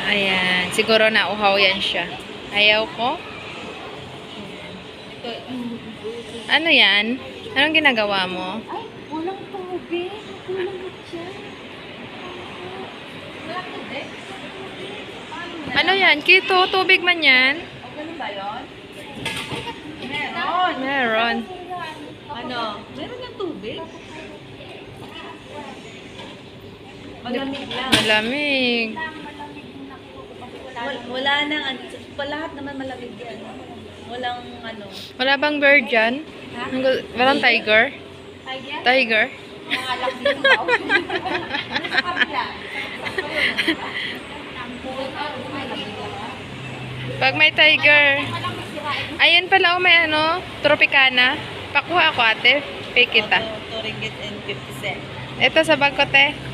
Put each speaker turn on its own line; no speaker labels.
Ayan. Siguro nauhaw yan siya. Ayaw ko. Ano yan? Anong ginagawa mo?
Ay, walang tubig. Walang siya. Walang tubig?
Ano yan? Kito, tubig man yan?
O, ganun ba yun?
Meron.
Ano? Meron yung tubig? Malamig lang.
Malamig.
Wala nang, lahat naman malamig yan. Walang ano.
Wala bang bird dyan?
Ha?
Walang tiger?
Tiger?
Tiger?
Mga alak din ba? Ano sa kabila?
Pag may tiger. Ayun pala, oh, may ano, Tropicana. Pakuha ako, ate. Pay kita.
2 ringgit and 50 cents.
Ito sa bag ko, te.